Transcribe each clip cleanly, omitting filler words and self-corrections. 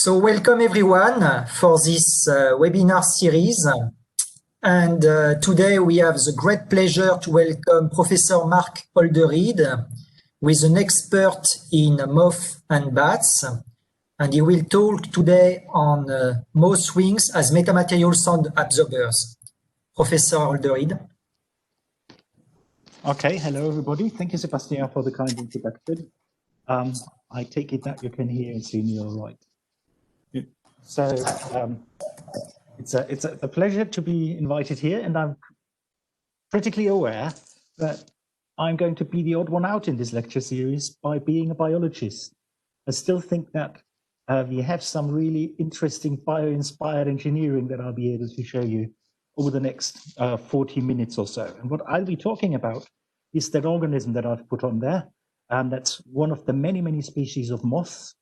So welcome everyone for this webinar series. And today we have the great pleasure to welcome Professor Marc Holderied, who is an expert in moth and bats. And he will talk today on moth wings as metamaterial sound absorbers. Professor Holderied. Okay, hello everybody. Thank you, Sebastian, for the kind introduction. I take it that you can hear and see me all right. So it's a pleasure to be invited here, and I'm critically aware that I'm going to be the odd one out in this lecture series by being a biologist. I still think that we have some really interesting bioinspired engineering that I'll be able to show you over the next 40 minutes or so. And what I'll be talking about is that organism that I've put on there. That's one of the many, many species of moths.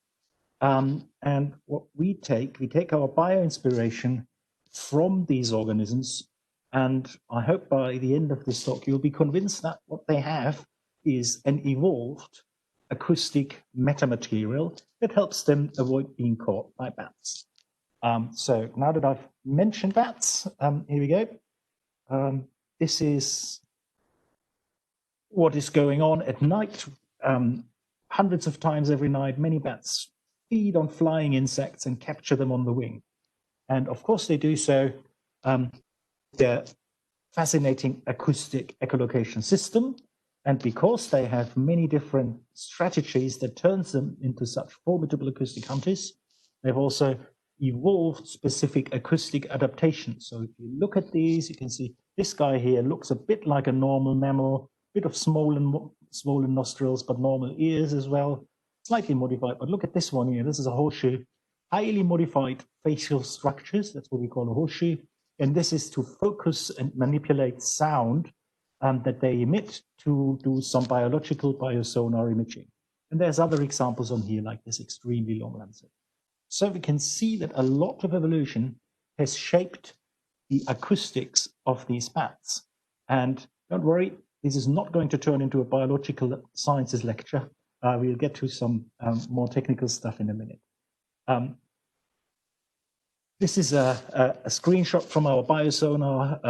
And what we take our bioinspiration from these organisms. And I hope by the end of this talk, you'll be convinced that what they have is an evolved acoustic metamaterial that helps them avoid being caught by bats. So now that I've mentioned bats, here we go. This is what is going on at night. Hundreds of times every night, many bats feed on flying insects and capture them on the wing. And of course they do so their fascinating acoustic echolocation system. And because they have many different strategies that turns them into such formidable acoustic hunters, they've also evolved specific acoustic adaptations. So if you look at these, you can see this guy here looks a bit like a normal mammal, bit of swollen nostrils, but normal ears as well, slightly modified. But look at this one here. This is a horseshoe, highly modified facial structures. That's what we call a horseshoe. And this is to focus and manipulate sound that they emit to do some biological biosonar imaging. And there's other examples on here, like this extremely long lancet. So we can see that a lot of evolution has shaped the acoustics of these bats. And don't worry, this is not going to turn into a biological sciences lecture. We'll get to some more technical stuff in a minute. This is a screenshot from our biosonar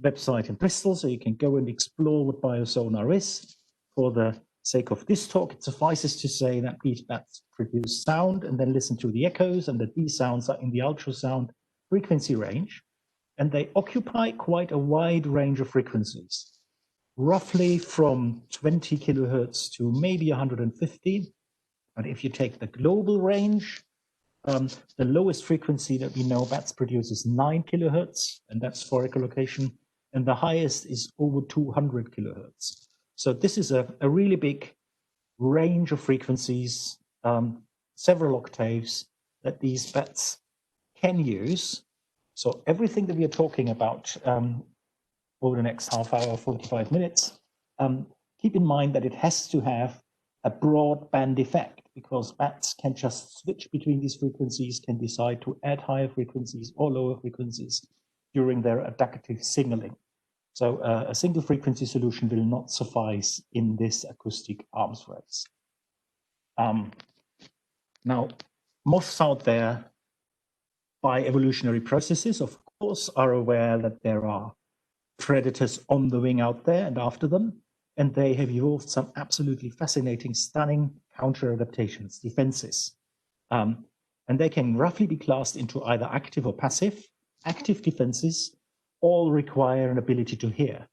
website in Bristol, so you can go and explore what biosonar is. For the sake of this talk, it suffices to say that these bats produce sound and then listen to the echoes, and that these sounds are in the ultrasound frequency range, and they occupy quite a wide range of frequencies, roughly from 20 kilohertz to maybe 150. But if you take the global range, the lowest frequency that we know bats produce is 9 kilohertz, and that's for echolocation, and the highest is over 200 kilohertz. So this is a really big range of frequencies, several octaves that these bats can use. So everything that we are talking about over the next half hour, 45 minutes, keep in mind that it has to have a broadband effect, because bats can just switch between these frequencies, can decide to add higher frequencies or lower frequencies during their adaptive signaling. So a single frequency solution will not suffice in this acoustic arms race. Now, moths out there, by evolutionary processes, of course, are aware that there are predators on the wing out there and after them, and they have evolved some absolutely fascinating, stunning counter adaptations, defenses. And they can roughly be classed into either active or passive. Active defenses all require an ability to hear.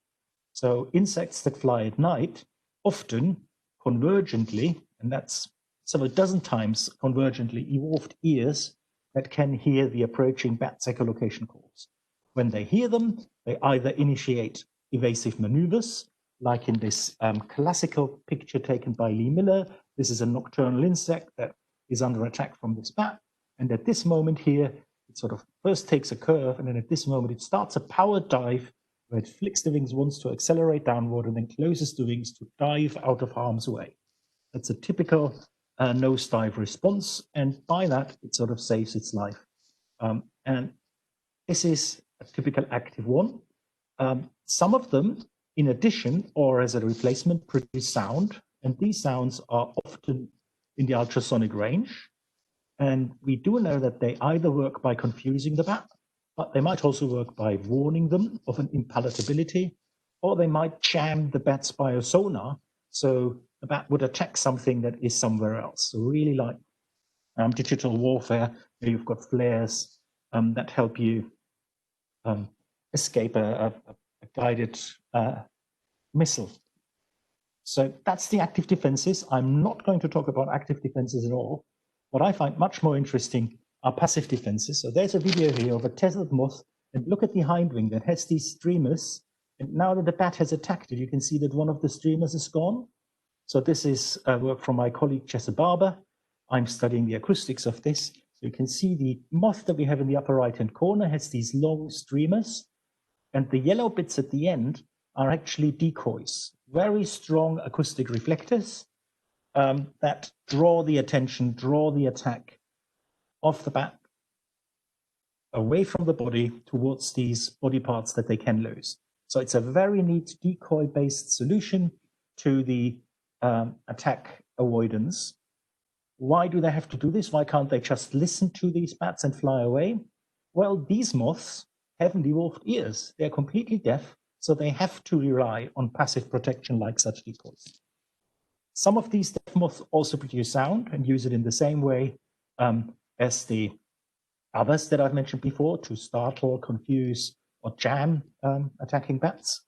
So insects that fly at night often convergently, and that's several dozen times convergently, evolved ears that can hear the approaching bat's echolocation calls. When they hear them, they either initiate evasive maneuvers, like in this classical picture taken by Lee Miller. This is a nocturnal insect that is under attack from this bat. And at this moment here, it sort of first takes a curve, and then at this moment, it starts a power dive where it flicks the wings once to accelerate downward and then closes the wings to dive out of harm's way. That's a typical nosedive response. And by that, it sort of saves its life. And this is a typical active one. Some of them, in addition, or as a replacement, produce sound, and these sounds are often in the ultrasonic range. And we do know that they either work by confusing the bat, but they might also work by warning them of an impalatability, or they might jam the bat's biosonar, so the bat would attack something that is somewhere else. So really like digital warfare, where you've got flares that help you escape a guided missile. So that's the active defenses. I'm not going to talk about active defenses at all. What I find much more interesting are passive defenses. So there's a video here of a tethered moth, and look at the hindwing that has these streamers. And now that the bat has attacked it, you can see that one of the streamers is gone. So this is work from my colleague Jesse Barber. I'm studying the acoustics of this. So you can see the moth that we have in the upper right-hand corner has these long streamers, and the yellow bits at the end are actually decoys, very strong acoustic reflectors that draw the attention, draw the attack of the bat away from the body towards these body parts that they can lose. So it's a very neat decoy-based solution to the attack avoidance. Why do they have to do this? Why can't they just listen to these bats and fly away? Well, these moths haven't evolved ears. They're completely deaf, so they have to rely on passive protection like such decoys. Some of these deaf moths also produce sound and use it in the same way as the others that I've mentioned before, to startle, confuse, or jam attacking bats.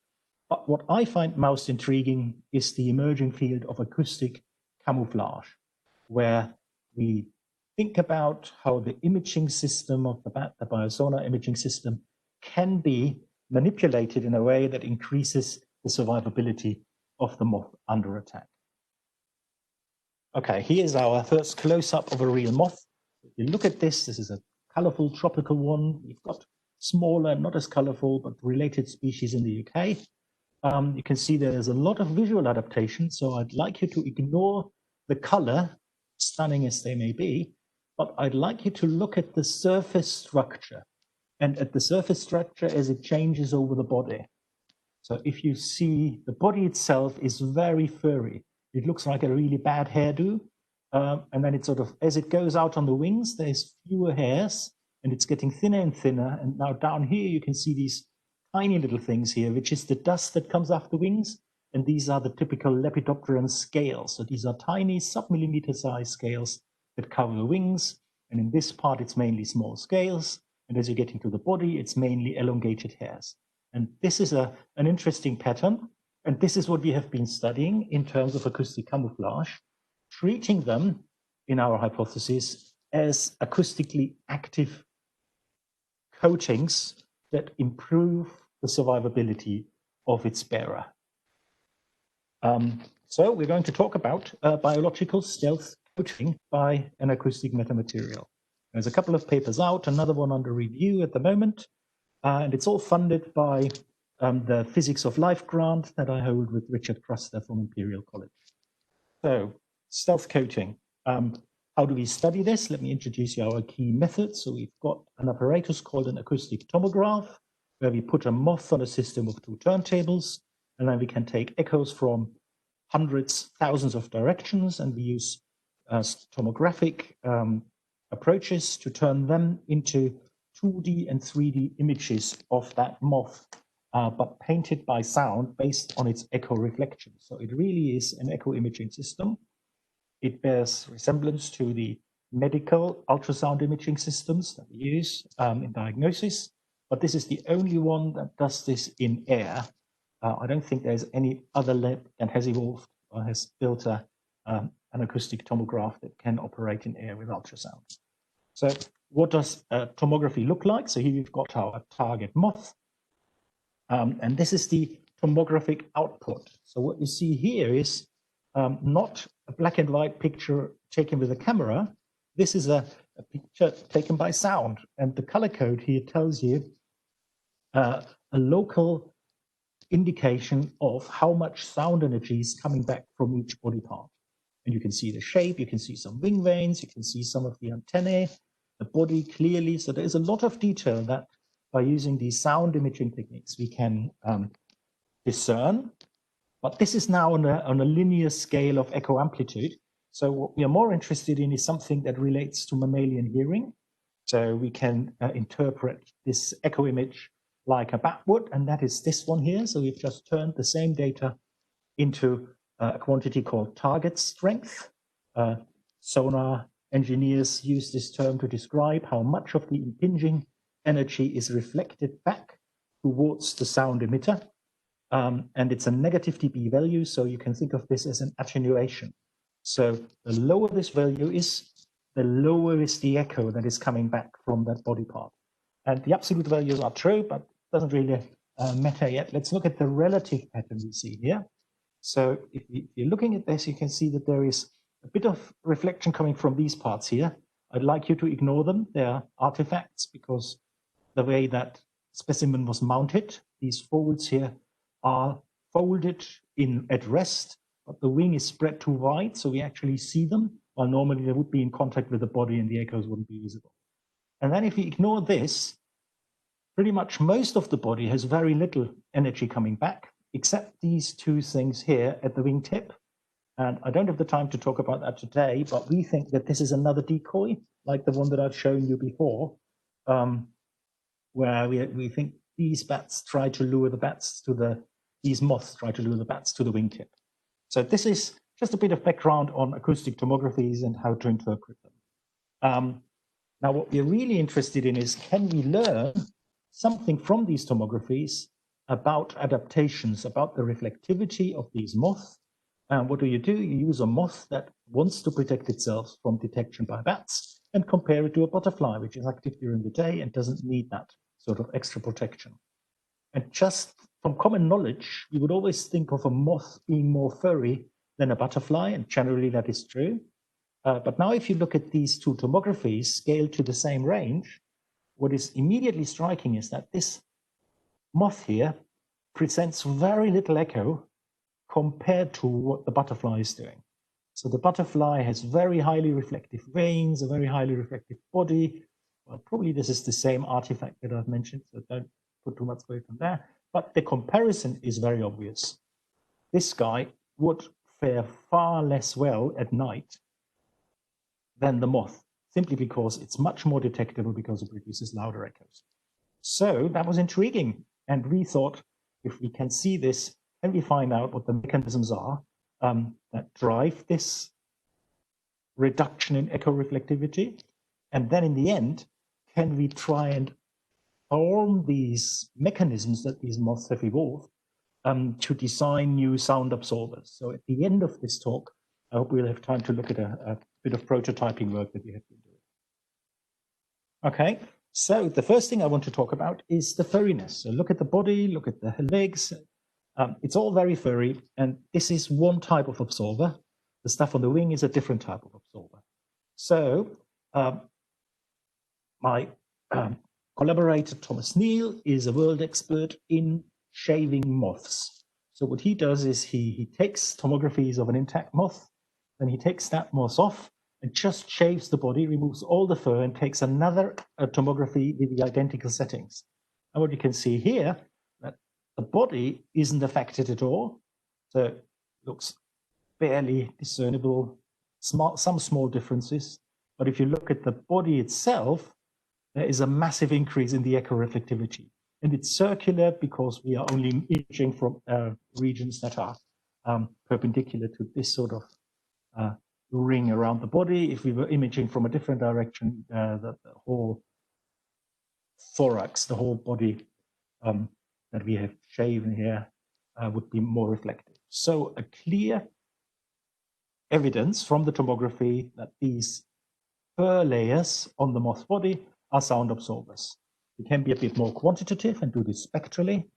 But what I find most intriguing is the emerging field of acoustic camouflage, where we think about how the imaging system of the bat, the biosonar imaging system, can be manipulated in a way that increases the survivability of the moth under attack. Okay, here's our first close-up of a real moth. If you look at this, this is a colorful tropical one. We've got smaller, not as colorful, but related species in the UK. You can see there's a lot of visual adaptation, so I'd like you to ignore the color, stunning as they may be, but I'd like you to look at the surface structure, and at the surface structure as it changes over the body. So if you see, the body itself is very furry. It looks like a really bad hairdo, and then it sort of, as it goes out on the wings, there's fewer hairs, and it's getting thinner and thinner. And now down here, you can see these tiny little things here, which is the dust that comes off the wings. And these are the typical Lepidopteran scales. So these are tiny sub-millimeter size scales that cover the wings. And in this part, it's mainly small scales. And as you get into the body, it's mainly elongated hairs. And this is an interesting pattern. And this is what we have been studying in terms of acoustic camouflage, treating them in our hypothesis as acoustically active coatings that improve the survivability of its bearer. So we're going to talk about biological stealth coating by an acoustic metamaterial. There's a couple of papers out, another one under review at the moment, and it's all funded by the Physics of Life grant that I hold with Richard Cruster from Imperial College. So, stealth coating. How do we study this? Let me introduce you our key methods. So we've got an apparatus called an acoustic tomograph, where we put a moth on a system of 2 turntables, and then we can take echoes from hundreds, thousands of directions, and we use tomographic approaches to turn them into 2D and 3D images of that moth, but painted by sound based on its echo reflection. So it really is an echo imaging system. It bears resemblance to the medical ultrasound imaging systems that we use in diagnosis, but this is the only one that does this in air. I don't think there's any other lab that has evolved or has built an acoustic tomograph that can operate in air with ultrasound. So what does tomography look like? So here you've got our target moth, and this is the tomographic output. So what you see here is not a black and white picture taken with a camera. This is a picture taken by sound, and the color code here tells you a local indication of how much sound energy is coming back from each body part. And you can see the shape, you can see some wing veins, you can see some of the antennae, the body clearly. So there's a lot of detail that by using these sound imaging techniques we can discern. But this is now on a linear scale of echo amplitude. So what we are more interested in is something that relates to mammalian hearing. So we can interpret this echo image like a bat would, and that is this one here. So we've just turned the same data into a quantity called target strength. Sonar engineers use this term to describe how much of the impinging energy is reflected back towards the sound emitter. And it's a negative dB value, so you can think of this as an attenuation. So the lower this value is, the lower is the echo that is coming back from that body part. And the absolute values are true, but it doesn't really matter yet. Let's look at the relative pattern we see here. So if you're looking at this, you can see that there is a bit of reflection coming from these parts here. I'd like you to ignore them. They're artifacts because the way that specimen was mounted, these folds here are folded in at rest, but the wing is spread too wide, so we actually see them, while normally they would be in contact with the body and the echoes wouldn't be visible. And then if you ignore this, pretty much most of the body has very little energy coming back, except these two things here at the wingtip. And I don't have the time to talk about that today, but we think that this is another decoy, like the one that I've shown you before, where we think these bats try to lure the bats to these moths try to lure the bats to the wingtip. So this is just a bit of background on acoustic tomographies and how to interpret them. Now, what we're really interested in is, can we learn something from these tomographies about adaptations, about the reflectivity of these moths? And what do? You use a moth that wants to protect itself from detection by bats and compare it to a butterfly, which is active during the day and doesn't need that sort of extra protection. And just from common knowledge, you would always think of a moth being more furry than a butterfly, and generally that is true. But now if you look at these two tomographies scaled to the same range, what is immediately striking is that this moth here presents very little echo compared to what the butterfly is doing. So the butterfly has very highly reflective wings, a very highly reflective body. Well, probably this is the same artifact that I've mentioned, so don't put too much weight on there. But the comparison is very obvious. This guy would fare far less well at night than the moth, simply because it's much more detectable because it produces louder echoes. So that was intriguing. And we thought, if we can see this, and we find out what the mechanisms are that drive this reduction in echo reflectivity. And then in the end, can we try and form these mechanisms that these moths have evolved to design new sound absorbers? So at the end of this talk, I hope we'll have time to look at a bit of prototyping work that we have been doing. Okay, so the first thing I want to talk about is the furriness. So look at the body, look at the legs. It's all very furry, and this is one type of absorber. The stuff on the wing is a different type of absorber. So my collaborator, Thomas Neal, is a world expert in shaving moths. So what he does is he takes tomographies of an intact moth, then he takes that moth off and just shaves the body, removes all the fur, and takes another tomography with the identical settings. And what you can see here, that the body isn't affected at all. So it looks barely discernible, some small differences. But if you look at the body itself, there is a massive increase in the echo reflectivity. And it's circular because we are only imaging from regions that are perpendicular to this sort of ring around the body. If we were imaging from a different direction, the whole thorax, the whole body that we have shaven here would be more reflective. So a clear evidence from the tomography that these fur layers on the moth body are sound absorbers. We can be a bit more quantitative and do this spectrally.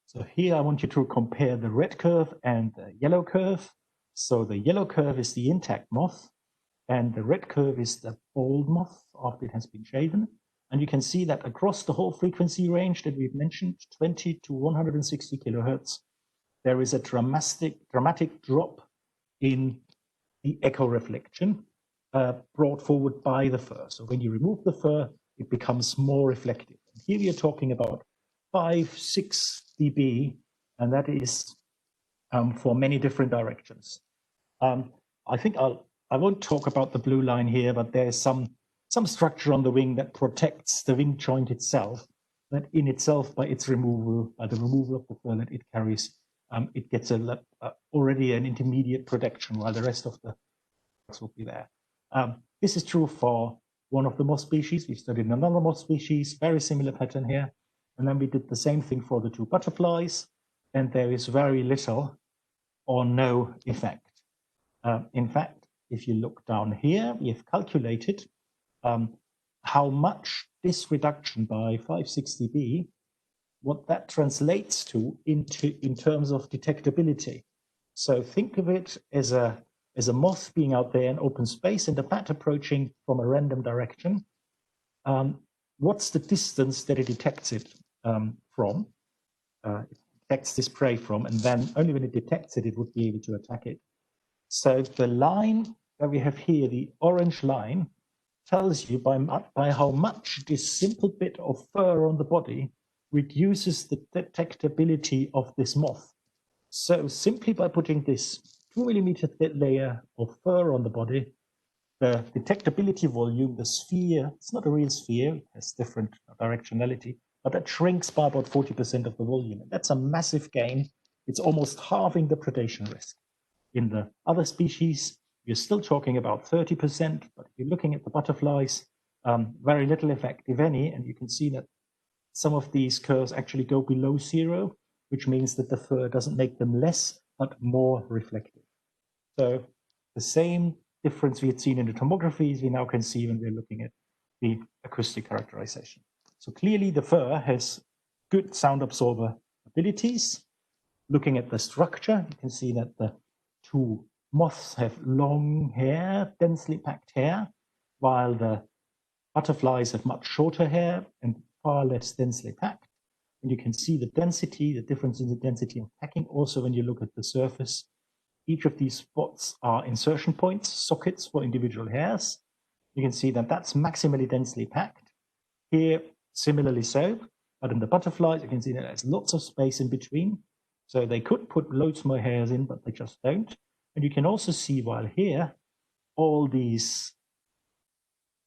So here I want you to compare the red curve and the yellow curve. So the yellow curve is the intact moth, and the red curve is the bald moth after it has been shaven. And you can see that across the whole frequency range that we've mentioned, 20 to 160 kilohertz, there is a dramatic drop in the echo reflection brought forward by the fur. So when you remove the fur, it becomes more reflective. And here we are talking about 5-6 dB, and that is for many different directions. I think I'll I won't talk about the blue line here, but there's some structure on the wing that protects the wing joint itself, that in itself, by its removal, by the removal of the fur that it carries, it gets already an intermediate protection, while the rest of the will be there. This is true for one of the moth species. We studied another moth species, very similar pattern here. And then we did the same thing for the two butterflies, and there is very little or no effect. In fact, if you look down here, we have calculated how much this reduction by 560B, what that translates to in terms of detectability. So think of it as a moth being out there in open space and a bat approaching from a random direction. What's the distance that it detects it from? It detects this prey from, and then only when it detects it, it would be able to attack it. So the line that we have here, the orange line, tells you by how much this simple bit of fur on the body reduces the detectability of this moth. So simply by putting this 2 millimeter thick layer of fur on the body, the detectability volume, the sphere, it's not a real sphere, it has different directionality, but that shrinks by about 40% of the volume. And that's a massive gain. It's almost halving the predation risk. In the other species, you're still talking about 30%, but if you're looking at the butterflies, very little effect, if any, and you can see that some of these curves actually go below 0, which means that the fur doesn't make them less, but more reflective. So the same difference we had seen in the tomographies, we now can see when we're looking at the acoustic characterization. So clearly the fur has good sound absorber abilities. Looking at the structure, you can see that the two moths have long hair, densely packed hair, while the butterflies have much shorter hair and far less densely packed. And you can see the density, the difference in the density of packing. Also, when you look at the surface, each of these spots are insertion points, sockets for individual hairs. You can see that that's maximally densely packed. Here, similarly so, but in the butterflies, you can see that there's lots of space in between. So they could put loads more hairs in, but they just don't. And you can also see, while here, all these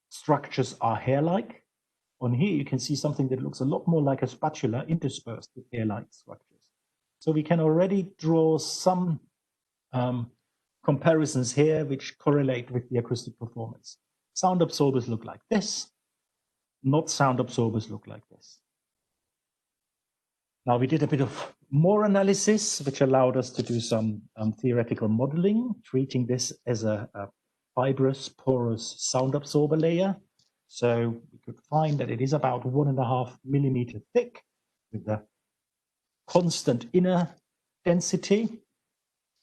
structures are hair-like. On here, you can see something that looks a lot more like a spatula interspersed with hair-like structures. So we can already draw some comparisons here which correlate with the acoustic performance. Sound absorbers look like this, not sound absorbers look like this. Now we did a bit of more analysis, which allowed us to do some theoretical modeling, treating this as a fibrous, porous sound absorber layer. So we could find that it is about 1.5 millimeter thick with a constant inner density.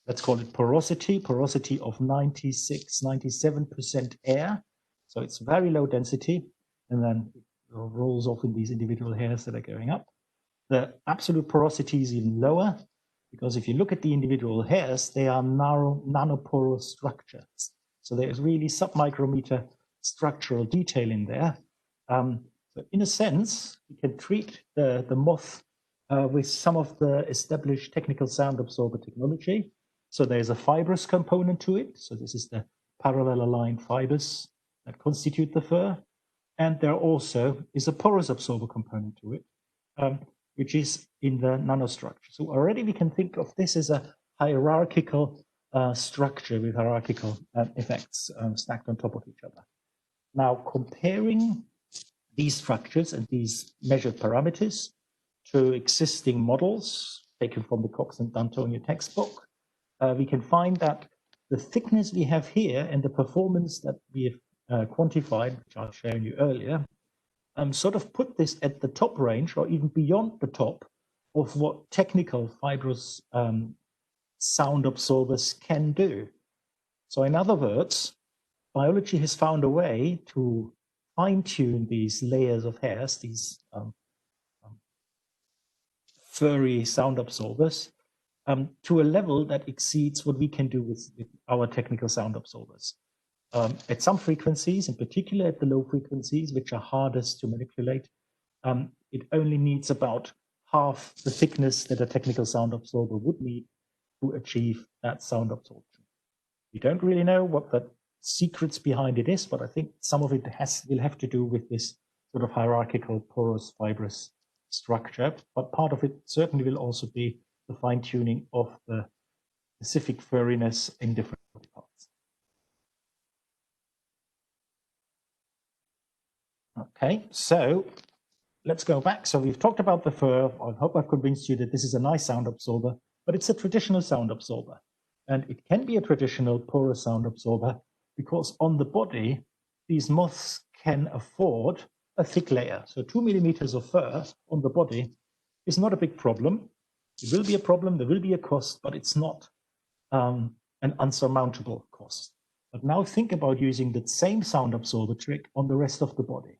Let's call it porosity of 96, 97% air. So it's very low density, and then it rolls off in these individual hairs that are going up. The absolute porosity is even lower, because if you look at the individual hairs, they are narrow nanoporous structures. So there's really submicrometer structural detail in there. So in a sense, you can treat the moth with some of the established technical sound absorber technology. So there's a fibrous component to it. So this is the parallel aligned fibers that constitute the fur. And there also is a porous absorber component to it, which is in the nanostructure. So already we can think of this as a hierarchical structure with hierarchical effects stacked on top of each other. Now, comparing these structures and these measured parameters to existing models taken from the Cox and D'Antonio textbook, we can find that the thickness we have here and the performance that we have quantified, which I've shown you earlier, sort of put this at the top range or even beyond the top of what technical fibrous sound absorbers can do. So in other words, biology has found a way to fine-tune these layers of hairs, these furry sound absorbers, to a level that exceeds what we can do with our technical sound absorbers. At some frequencies, in particular at the low frequencies, which are hardest to manipulate, it only needs about half the thickness that a technical sound absorber would need to achieve that sound absorption. We don't really know what that secrets behind it is, but I think some of it will have to do with this sort of hierarchical porous fibrous structure, but part of it certainly will also be the fine-tuning of the specific furriness in different parts. Okay, so let's go back. So we've talked about the fur. I hope I've convinced you that this is a nice sound absorber, but it's a traditional sound absorber. And it can be a traditional porous sound absorber because on the body, these moths can afford a thick layer. So 2 millimeters of fur on the body is not a big problem. It will be a problem, there will be a cost, but it's not an unsurmountable cost. But now think about using that same sound absorber trick on the rest of the body.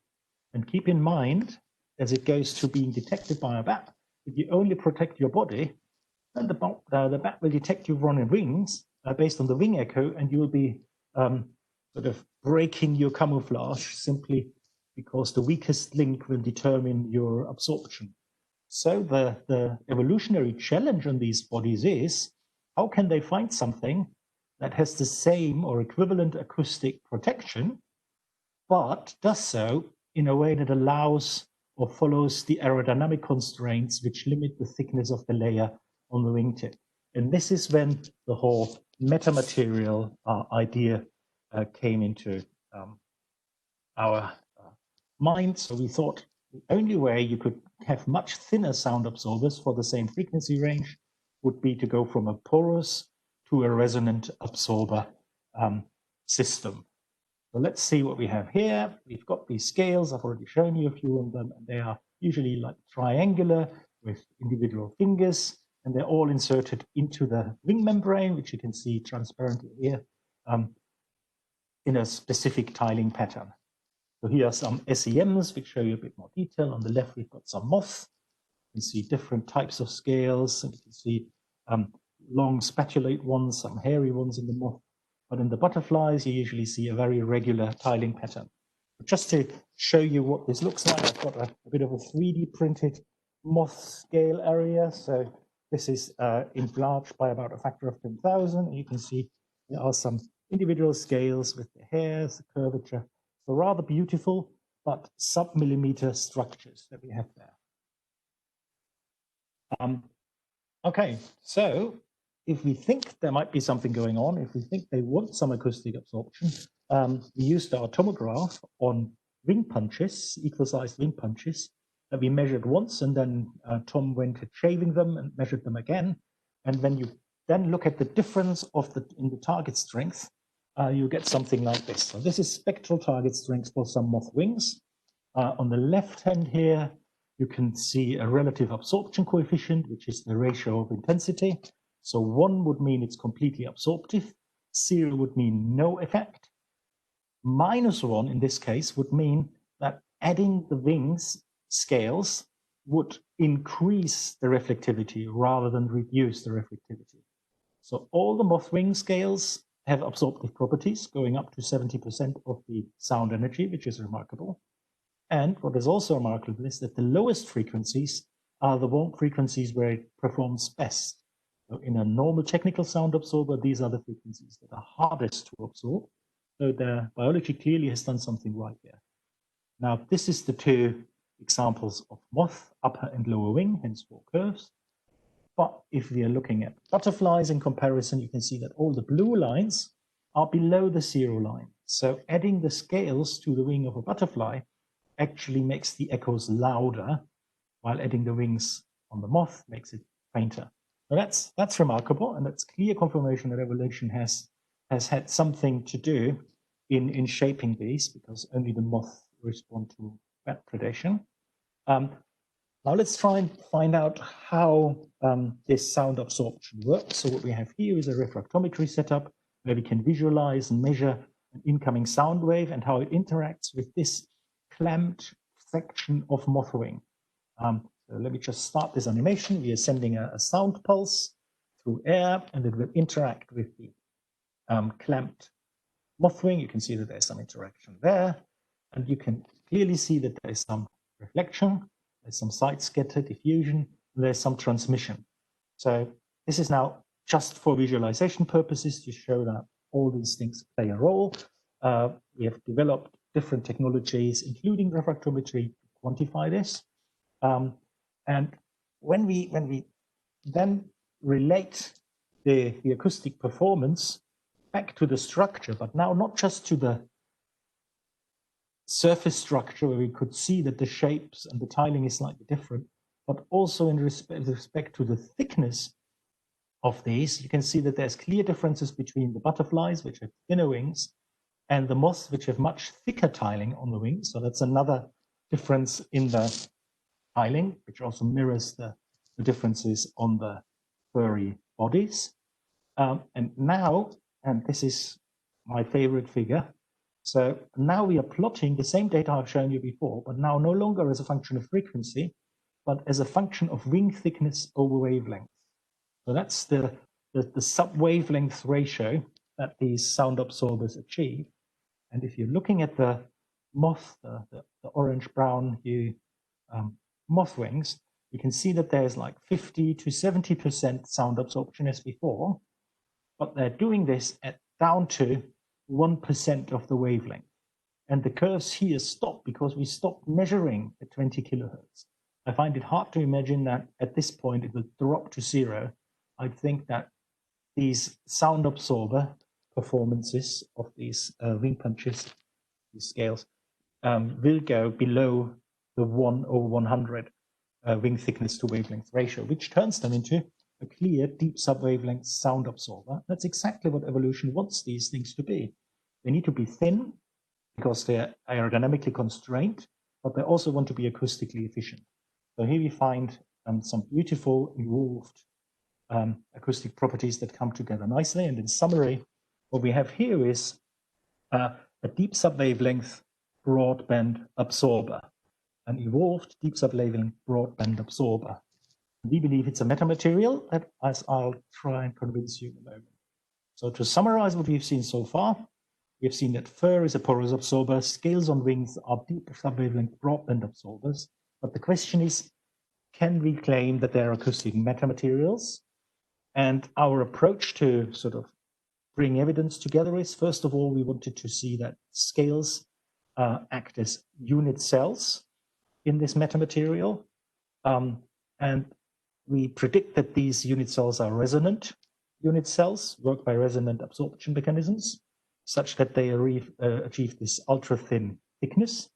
And keep in mind, as it goes to being detected by a bat, if you only protect your body, then the bat will detect you running wings based on the wing echo, and you will be sort of breaking your camouflage simply because the weakest link will determine your absorption. So the evolutionary challenge on these bodies is, how can they find something that has the same or equivalent acoustic protection, but does so in a way that allows or follows the aerodynamic constraints which limit the thickness of the layer on the wingtip. And this is when the whole metamaterial idea came into our mind. So we thought the only way you could have much thinner sound absorbers for the same frequency range would be to go from a porous to a resonant absorber system. So let's see what we have here. We've got these scales. I've already shown you a few of them, and they are usually like triangular with individual fingers, and they're all inserted into the wing membrane, which you can see transparently here, in a specific tiling pattern. So here are some SEMs, which show you a bit more detail. On the left, we've got some moths. You can see different types of scales, and you can see long spatulate ones, some hairy ones in the moth. But in the butterflies, you usually see a very regular tiling pattern. But just to show you what this looks like, I've got a bit of a 3D printed moth scale area. So this is enlarged by about a factor of 10,000. You can see there are some individual scales with the hairs, the curvature. So rather beautiful, but sub-millimeter structures that we have there. Okay, so if we think there might be something going on, if we think they want some acoustic absorption, we used our tomograph on wing punches, equal-sized wing punches, that we measured once, and then Tom went at shaving them and measured them again. And when you then look at the difference in the target strength, you get something like this. So this is spectral target strength for some moth wings. On the left hand here, you can see a relative absorption coefficient, which is the ratio of intensity. So 1 would mean it's completely absorptive, 0 would mean no effect. -1 in this case would mean that adding the wings scales would increase the reflectivity rather than reduce the reflectivity. So all the moth wing scales have absorptive properties going up to 70% of the sound energy, which is remarkable. And what is also remarkable is that the lowest frequencies are the frequencies where it performs best. So in a normal technical sound absorber, these are the frequencies that are hardest to absorb. So the biology clearly has done something right here. Now, this is the two examples of moth, upper and lower wing, hence 4 curves. But if we are looking at butterflies in comparison, you can see that all the blue lines are below the 0 line. So adding the scales to the wing of a butterfly actually makes the echoes louder, while adding the wings on the moth makes it fainter. So that's remarkable, and that's clear confirmation that evolution has had something to do in shaping these, because only the moth respond to bat predation. Now let's try and find out how this sound absorption works. So what we have here is a refractometry setup where we can visualize and measure an incoming sound wave and how it interacts with this clamped section of moth wing. So let me just start this animation. We are sending a sound pulse through air, and it will interact with the clamped moth wing. You can see that there's some interaction there, and you can clearly see that there's some reflection, there's some side scatter diffusion, and there's some transmission. So this is now just for visualization purposes to show that all these things play a role. We have developed different technologies, including refractometry, to quantify this. And when we then relate the acoustic performance back to the structure, but now not just to the surface structure where we could see that the shapes and the tiling is slightly different, but also in respect to the thickness of these, you can see that there's clear differences between the butterflies, which have thinner wings, and the moths, which have much thicker tiling on the wings. So that's another difference in the tiling, which also mirrors the differences on the furry bodies. And now, and this is my favorite figure, so now we are plotting the same data I've shown you before, but now no longer as a function of frequency, but as a function of wing thickness over wavelength. So that's the subwavelength ratio that these sound absorbers achieve. And if you're looking at the moth, the orange-brown hue moth wings, you can see that there's like 50 to 70% sound absorption as before, but they're doing this at down to 1% of the wavelength. And the curves here stop because we stopped measuring at 20 kilohertz. I find it hard to imagine that at this point it will drop to zero. I think that these sound absorber performances of these wing punches, these scales, will go below the 1/100 wing thickness to wavelength ratio, which turns them into a clear deep subwavelength sound absorber. That's exactly what evolution wants these things to be. They need to be thin because they're aerodynamically constrained, but they also want to be acoustically efficient. So here we find some beautiful involved acoustic properties that come together nicely. And in summary, what we have here is a deep subwavelength broadband absorber, an evolved deep subwavelength broadband absorber. We believe it's a metamaterial, as I'll try and convince you in a moment. So to summarize what we've seen so far, we've seen that fur is a porous absorber, scales on wings are deep subwavelength broadband absorbers. But the question is, can we claim that they're acoustic metamaterials? And our approach to sort of bring evidence together is, first of all, we wanted to see that scales act as unit cells in this metamaterial. And we predict that these unit cells are resonant unit cells, work by resonant absorption mechanisms, such that they achieve this ultra-thin thickness.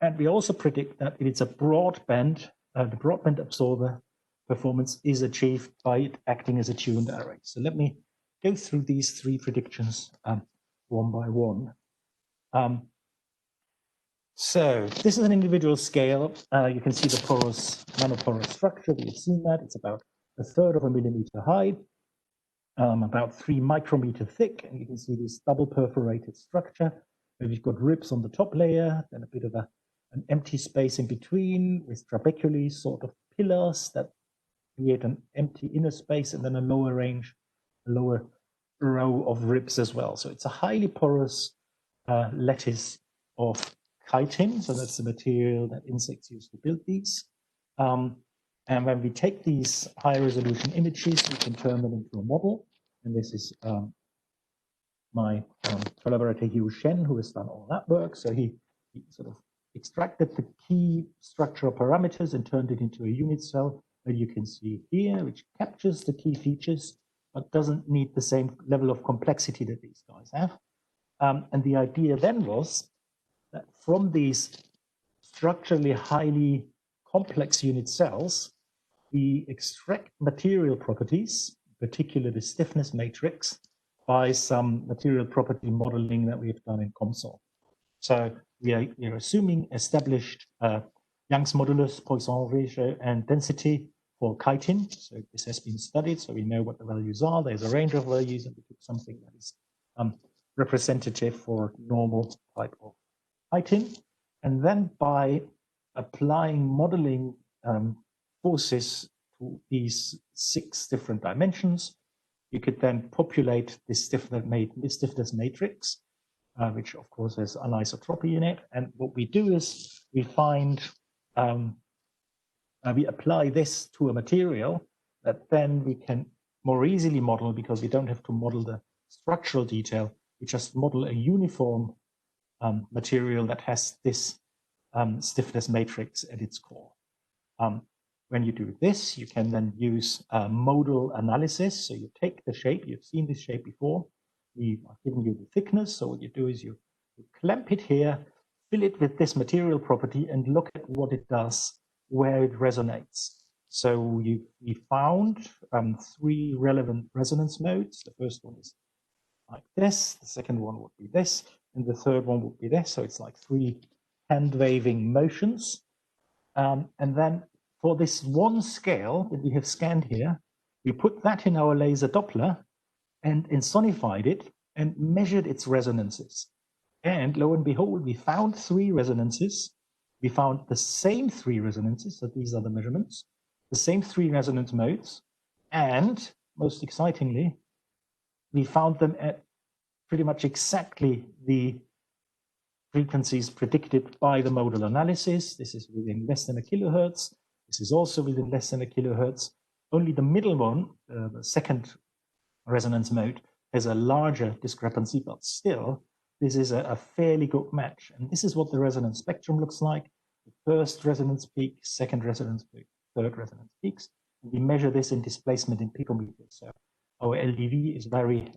And we also predict that if it's a broadband, the broadband absorber performance is achieved by it acting as a tuned array. So let me go through these three predictions one by one. So this is an individual scale. You can see the porous, nanoporous structure. We've seen that. It's about 1/3 of a millimeter high, about 3 micrometer thick. And you can see this double perforated structure where we've got ribs on the top layer, then a bit of an empty space in between with trabeculae sort of pillars that create an empty inner space, and then a lower row of ribs as well. So it's a highly porous lattice of chitin. So that's the material that insects use to build these. And when we take these high resolution images, we can turn them into a model. And this is my collaborator Yu Shen, who has done all that work. So he sort of extracted the key structural parameters and turned it into a unit cell that you can see here, which captures the key features, but doesn't need the same level of complexity that these guys have. And the idea then was that from these structurally highly complex unit cells, we extract material properties, particularly the stiffness matrix, by some material property modeling that we've done in COMSOL. So we are assuming established Young's modulus, Poisson ratio, and density for chitin. So this has been studied, so we know what the values are. There's a range of values, and we took something that is representative for normal type of chitin. And then by applying modeling forces to these 6 different dimensions, you could then populate this stiffness matrix, which of course has anisotropy in it. And what we do is we find, we apply this to a material that then we can more easily model, because we don't have to model the structural detail. We just model a uniform material that has this stiffness matrix at its core. When you do this, you can then use modal analysis. So you take the shape, you've seen this shape before. We are giving you the thickness. So what you do is you clamp it here, fill it with this material property, and look at what it does, where it resonates. So we found 3 relevant resonance modes. The first one is like this, the second one would be this, and the third one would be this. So it's like 3 hand waving motions. And then for this one scale that we have scanned here, we put that in our laser Doppler and insonified it and measured its resonances. And lo and behold, we found 3 resonances. We found the same 3 resonances, so these are the measurements, the same 3 resonance modes, and most excitingly, we found them at pretty much exactly the frequencies predicted by the modal analysis. This is within less than a kilohertz. This is also within less than a kilohertz. Only the middle one, the second resonance mode, has a larger discrepancy, but still, this is a fairly good match. And this is what the resonance spectrum looks like. The first resonance peak, second resonance peak, third resonance peaks. And we measure this in displacement in picometers. So our LDV is very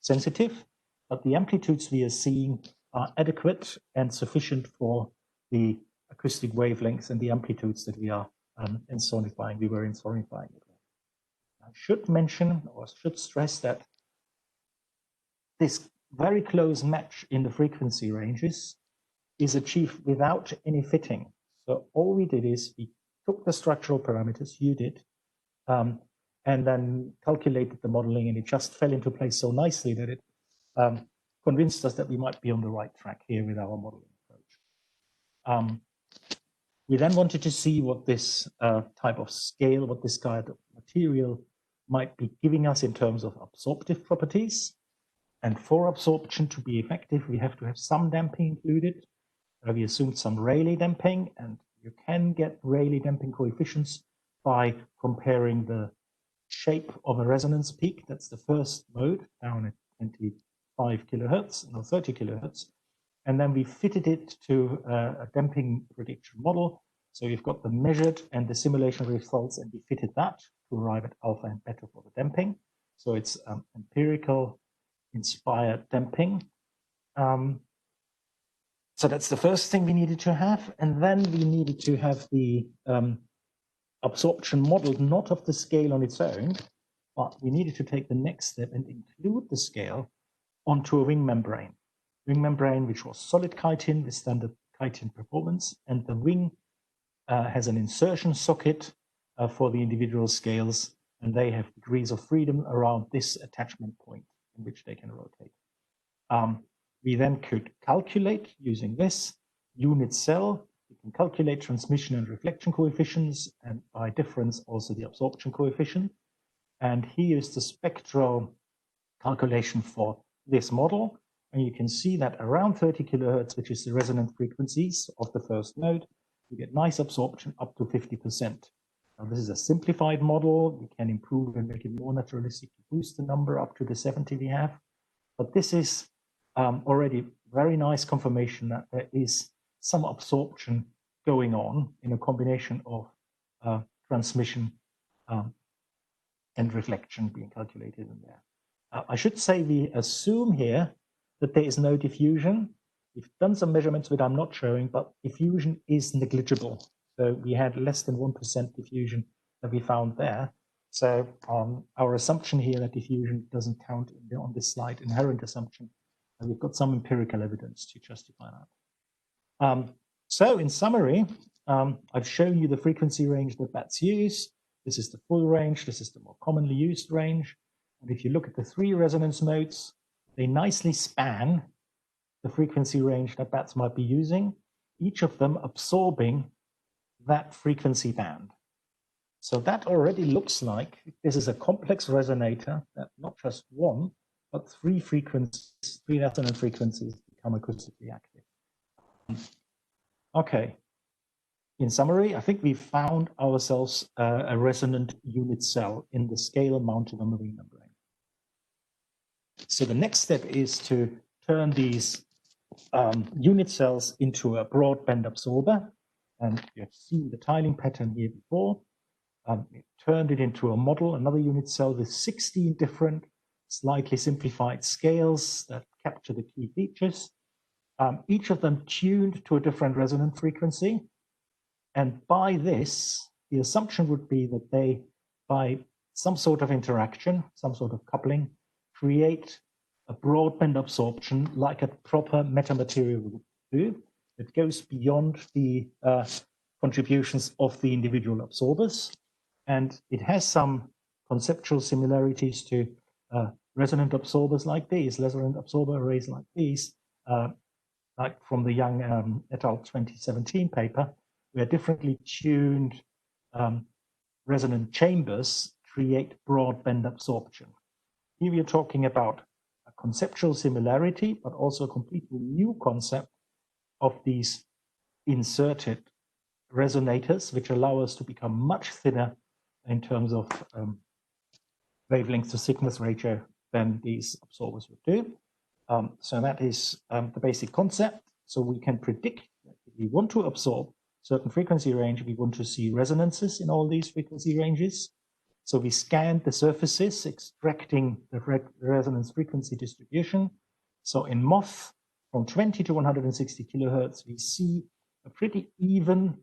sensitive, but the amplitudes we are seeing are adequate and sufficient for the acoustic wavelengths and the amplitudes that we are insonifying. We were insonifying it. I should mention or should stress that this very close match in the frequency ranges is achieved without any fitting. So all we did is we took the structural parameters, you did, and then calculated the modeling, and it just fell into place so nicely that it convinced us that we might be on the right track here with our modeling approach. We then wanted to see what this type of scale, what this kind of material might be giving us in terms of absorptive properties. And for absorption to be effective, we have to have some damping included. We assumed some Rayleigh damping, and you can get Rayleigh damping coefficients by comparing the shape of a resonance peak. That's the first mode down at 25 kilohertz, no 30 kilohertz. And then we fitted it to a damping prediction model. So you've got the measured and the simulation results, and we fitted that to arrive at alpha and beta for the damping. So it's empirical inspired damping. So that's the first thing we needed to have. And then we needed to have the absorption modeled, not of the scale on its own, but we needed to take the next step and include the scale onto a wing membrane. Wing membrane, which was solid chitin with standard chitin performance, and the wing has an insertion socket for the individual scales, and they have degrees of freedom around this attachment point in which they can rotate. We then could calculate using this unit cell. We can calculate transmission and reflection coefficients, and by difference also the absorption coefficient. And here is the spectral calculation for this model. And you can see that around 30 kilohertz, which is the resonant frequencies of the first node, you get nice absorption up to 50%. Now, this is a simplified model. We can improve and make it more naturalistic to boost the number up to the 70 we have. But this is already very nice confirmation that there is some absorption going on in a combination of transmission and reflection being calculated in there. I should say we assume here that there is no diffusion. We've done some measurements which I'm not showing, but diffusion is negligible. So we had less than 1% diffusion that we found there. So our assumption here that diffusion doesn't count on this slide, inherent assumption, and we've got some empirical evidence to justify that. So in summary, I've shown you the frequency range that bats use. This is the full range. This is the more commonly used range. And if you look at the 3 resonance modes, they nicely span the frequency range that bats might be using, each of them absorbing that frequency band. So that already looks like this is a complex resonator that not just 1, but 3 frequencies, 3 resonant frequencies become acoustically active. Okay. In summary, I think we found ourselves a resonant unit cell in the scale mounted on the wing membrane. So the next step is to turn these unit cells into a broadband absorber. And you've seen the tiling pattern here before. It turned it into a model, another unit cell with 16 different slightly simplified scales that capture the key features. Each of them tuned to a different resonant frequency. And by this, the assumption would be that they, by some sort of interaction, some sort of coupling, create a broadband absorption like a proper metamaterial would do. It goes beyond the contributions of the individual absorbers. And it has some conceptual similarities to resonant absorbers like these, resonant absorber arrays like these, like from the Young et al. 2017 paper, where differently tuned resonant chambers create broadband absorption. Here we are talking about a conceptual similarity, but also a completely new concept of these inserted resonators, which allow us to become much thinner in terms of wavelength to thickness ratio than these absorbers would do. So that is the basic concept. So we can predict that if we want to absorb certain frequency range, we want to see resonances in all these frequency ranges. So we scanned the surfaces, extracting the resonance frequency distribution. So in Moth, from 20 to 160 kilohertz, we see a pretty even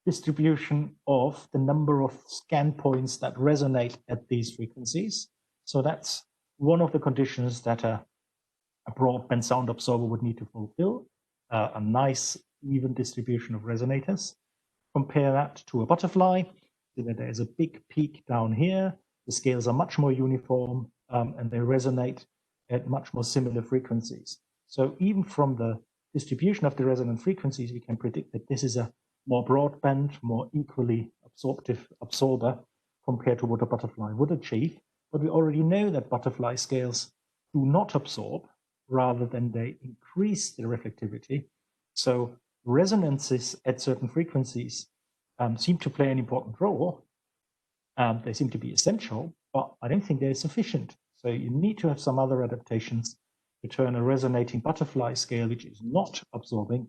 distribution of the number of scan points that resonate at these frequencies. So that's one of the conditions that a broadband sound absorber would need to fulfill, a nice even distribution of resonators. Compare that to a butterfly, so that there is a big peak down here. The scales are much more uniform and they resonate at much more similar frequencies. So even from the distribution of the resonant frequencies, we can predict that this is a more broadband, more equally absorptive absorber compared to what a butterfly would achieve. But we already know that butterfly scales do not absorb, rather than they increase their reflectivity. So resonances at certain frequencies seem to play an important role. They seem to be essential, but I don't think they're sufficient. So you need to have some other adaptations to turn a resonating butterfly scale, which is not absorbing,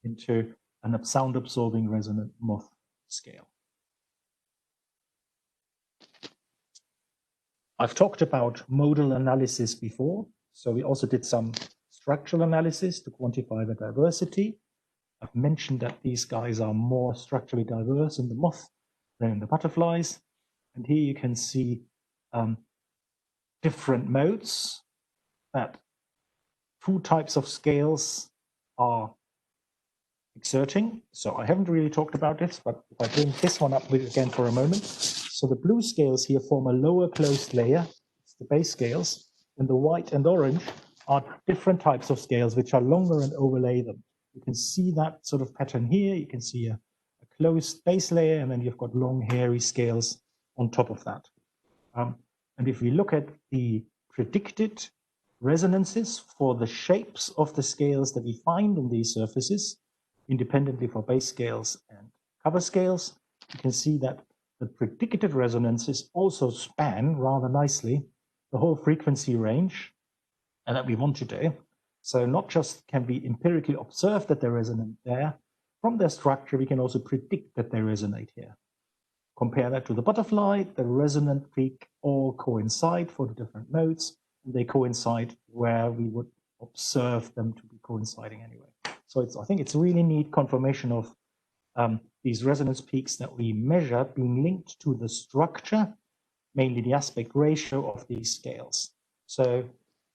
into a sound absorbing resonant moth scale. I've talked about modal analysis before. So we also did some structural analysis to quantify the diversity. I've mentioned that these guys are more structurally diverse in the moth than in the butterflies. And here you can see different modes that two types of scales are exerting. So I haven't really talked about this, but if I bring this one up again for a moment. So the blue scales here form a lower closed layer, it's the base scales, and the white and orange are different types of scales which are longer and overlay them. You can see that sort of pattern here. You can see a closed base layer, and then you've got long hairy scales on top of that. And if we look at the predicted resonances for the shapes of the scales that we find in these surfaces, independently for base scales and cover scales, you can see that the predicted resonances also span rather nicely the whole frequency range and that we want to do. So not just can we empirically observe that they're resonant there, from their structure we can also predict that they resonate here. Compare that to the butterfly, the resonant peak all coincide for the different modes, and they coincide where we would observe them to be coinciding anyway. So I think it's a really neat confirmation of these resonance peaks that we measure being linked to the structure, mainly the aspect ratio of these scales. So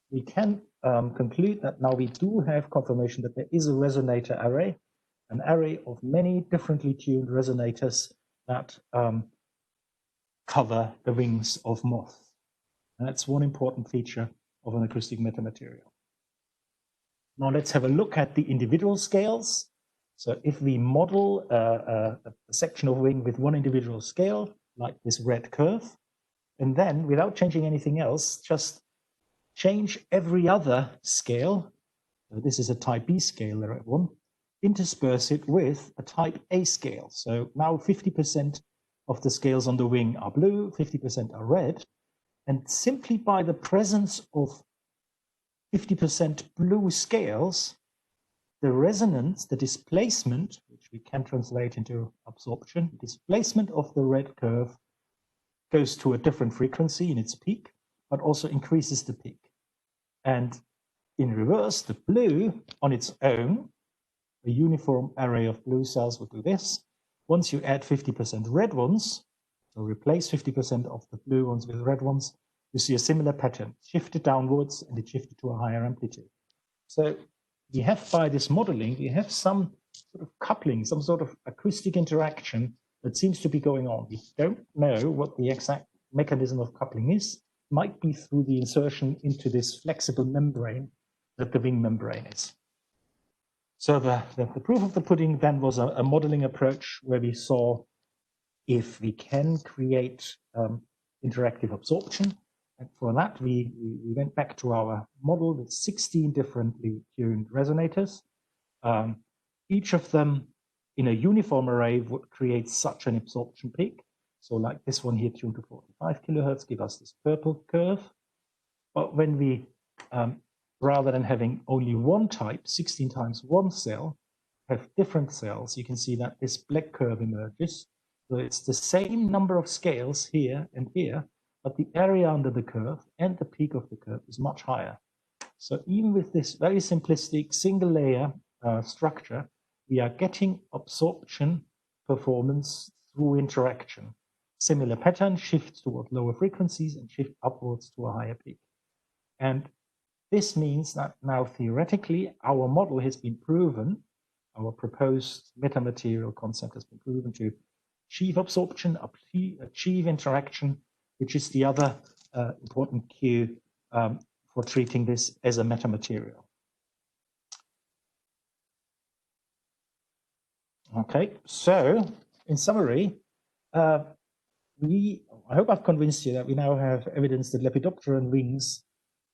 we can conclude that now we do have confirmation that there is a resonator array, an array of many differently tuned resonators that cover the wings of moth. And that's one important feature of an acoustic metamaterial. Now let's have a look at the individual scales. So if we model a section of wing with one individual scale, like this red curve, and then without changing anything else, just change every other scale, so this is a type B scale, the red one, intersperse it with a type A scale. So now 50% of the scales on the wing are blue, 50% are red, and simply by the presence of 50% blue scales, the resonance, the displacement, which we can translate into absorption, displacement of the red curve goes to a different frequency in its peak, but also increases the peak. And in reverse, the blue on its own, a uniform array of blue cells would do this. Once you add 50% red ones, so replace 50% of the blue ones with red ones, you see a similar pattern, shifted downwards and it shifted to a higher amplitude. So we have, by this modeling, we have some sort of coupling, some sort of acoustic interaction that seems to be going on. We don't know what the exact mechanism of coupling is. Might be through the insertion into this flexible membrane that the wing membrane is. So the proof of the pudding then was a modeling approach where we saw if we can create interactive absorption. And for that, we went back to our model with 16 differently tuned resonators. Each of them in a uniform array would create such an absorption peak. So like this one here tuned to 45 kilohertz, give us this purple curve. But when we, rather than having only one type, 16 times one cell, have different cells, you can see that this black curve emerges. So it's the same number of scales here and here, but the area under the curve and the peak of the curve is much higher. So even with this very simplistic single layer structure, we are getting absorption performance through interaction. Similar pattern, shifts toward lower frequencies and shift upwards to a higher peak. And this means that now theoretically our model has been proven, our proposed metamaterial concept has been proven to achieve absorption, achieve interaction, which is the other important cue for treating this as a metamaterial. Okay, so in summary, I hope I've convinced you that we now have evidence that Lepidoptera and wings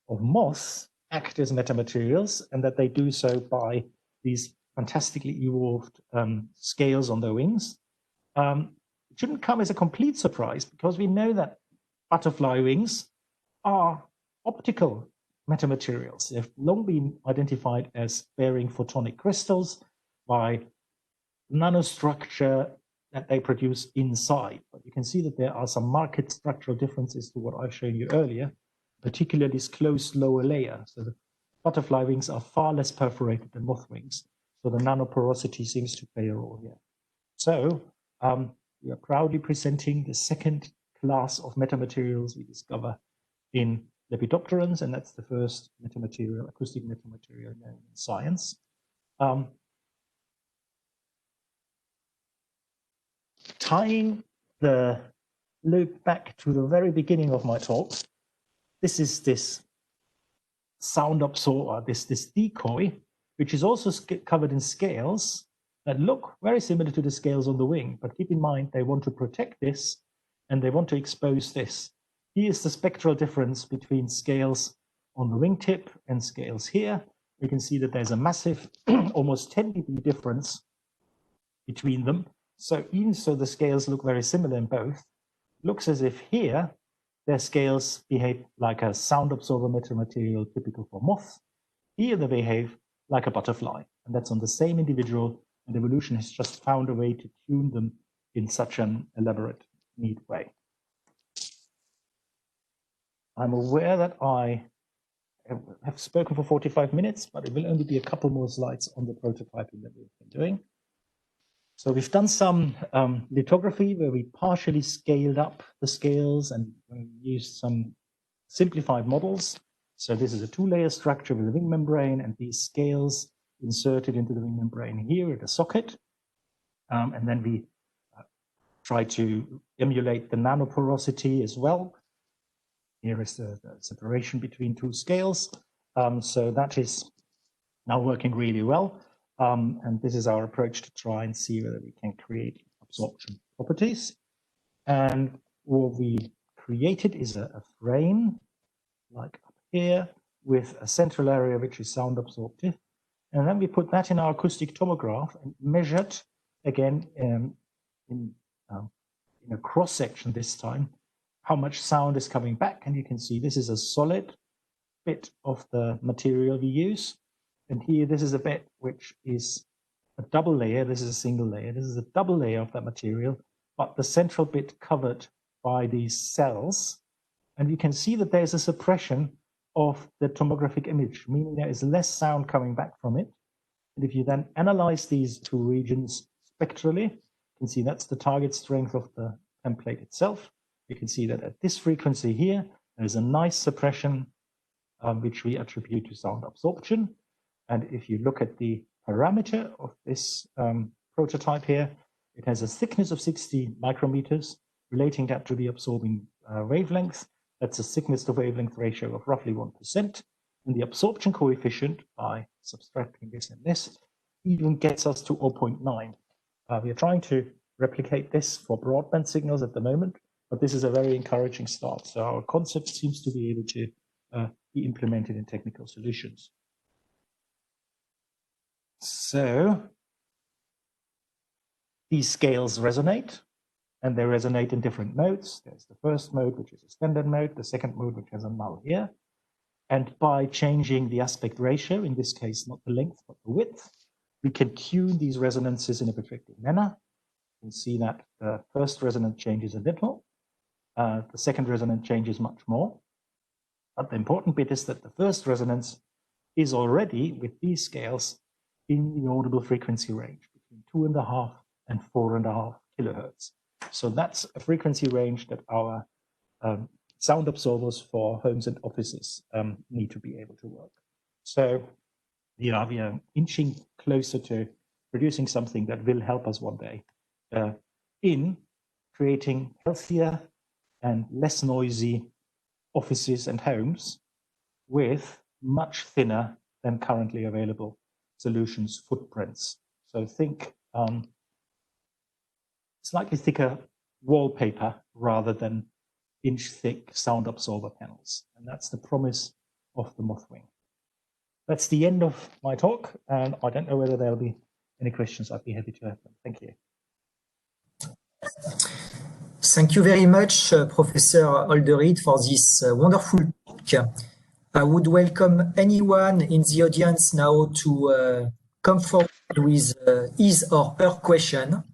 of moths act as metamaterials and that they do so by these fantastically evolved scales on their wings. It shouldn't come as a complete surprise because we know that butterfly wings are optical metamaterials. They've long been identified as bearing photonic crystals by nanostructure that they produce inside. But you can see that there are some marked structural differences to what I've shown you earlier, particularly this closed lower layer. So the butterfly wings are far less perforated than moth wings. So the nanoporosity seems to play a role here. So we are proudly presenting the second class of metamaterials we discover in Lepidopterans, and that's the first metamaterial, acoustic metamaterial known in science. Tying the loop back to the very beginning of my talk, this is this sound absorber, this decoy, which is also covered in scales that look very similar to the scales on the wing, but keep in mind they want to protect this and they want to expose this. Here's the spectral difference between scales on the wingtip and scales here. You can see that there's a massive, almost 10 dB difference between them. So even so the scales look very similar in both, looks as if here their scales behave like a sound absorber metamaterial typical for moths. Here they behave like a butterfly, and that's on the same individual, and evolution has just found a way to tune them in such an elaborate, neat way. I'm aware that I have spoken for 45 minutes, but it will only be a couple more slides on the prototyping that we've been doing. So we've done some lithography where we partially scaled up the scales and used some simplified models. So this is a two-layer structure with a wing membrane and these scales inserted into the wing membrane here at a socket. And then we try to emulate the nanoporosity as well. Here is the separation between two scales. So that is now working really well. And this is our approach to try and see whether we can create absorption properties. And what we created is a frame, like up here, with a central area which is sound absorptive. And then we put that in our acoustic tomograph and measured, again, in a cross-section this time, how much sound is coming back. And you can see this is a solid bit of the material we use. And here, this is a bit which is a double layer. This is a single layer. This is a double layer of that material, but the central bit covered by these cells. And you can see that there's a suppression of the tomographic image, meaning there is less sound coming back from it. And if you then analyze these two regions spectrally, you can see that's the target strength of the template itself. You can see that at this frequency here, there's a nice suppression, which we attribute to sound absorption. And if you look at the parameter of this prototype here, it has a thickness of 60 micrometers, relating that to the absorbing wavelength. That's a thickness to wavelength ratio of roughly 1%. And the absorption coefficient, by subtracting this and this, even gets us to 0.9. We are trying to replicate this for broadband signals at the moment, but this is a very encouraging start. So our concept seems to be able to be implemented in technical solutions. So these scales resonate, and they resonate in different modes. There's the first mode, which is a standard mode, the second mode, which has a null here. And by changing the aspect ratio, in this case, not the length, but the width, we can tune these resonances in a predictive manner. You can see that the first resonance changes a little. The second resonance changes much more. But the important bit is that the first resonance is already, with these scales, in the audible frequency range between 2.5 and 4.5 kilohertz. So that's a frequency range that our sound absorbers for homes and offices need to be able to work. So we are inching closer to producing something that will help us one day in creating healthier and less noisy offices and homes with much thinner than currently available solutions footprints. So think slightly thicker wallpaper rather than inch-thick sound absorber panels. And that's the promise of the Moth wing. That's the end of my talk, and I don't know whether there'll be any questions. I'd be happy to have them. Thank you. Thank you very much, Professor Holderied, for this wonderful talk. I would welcome anyone in the audience now to come forward with his or her question.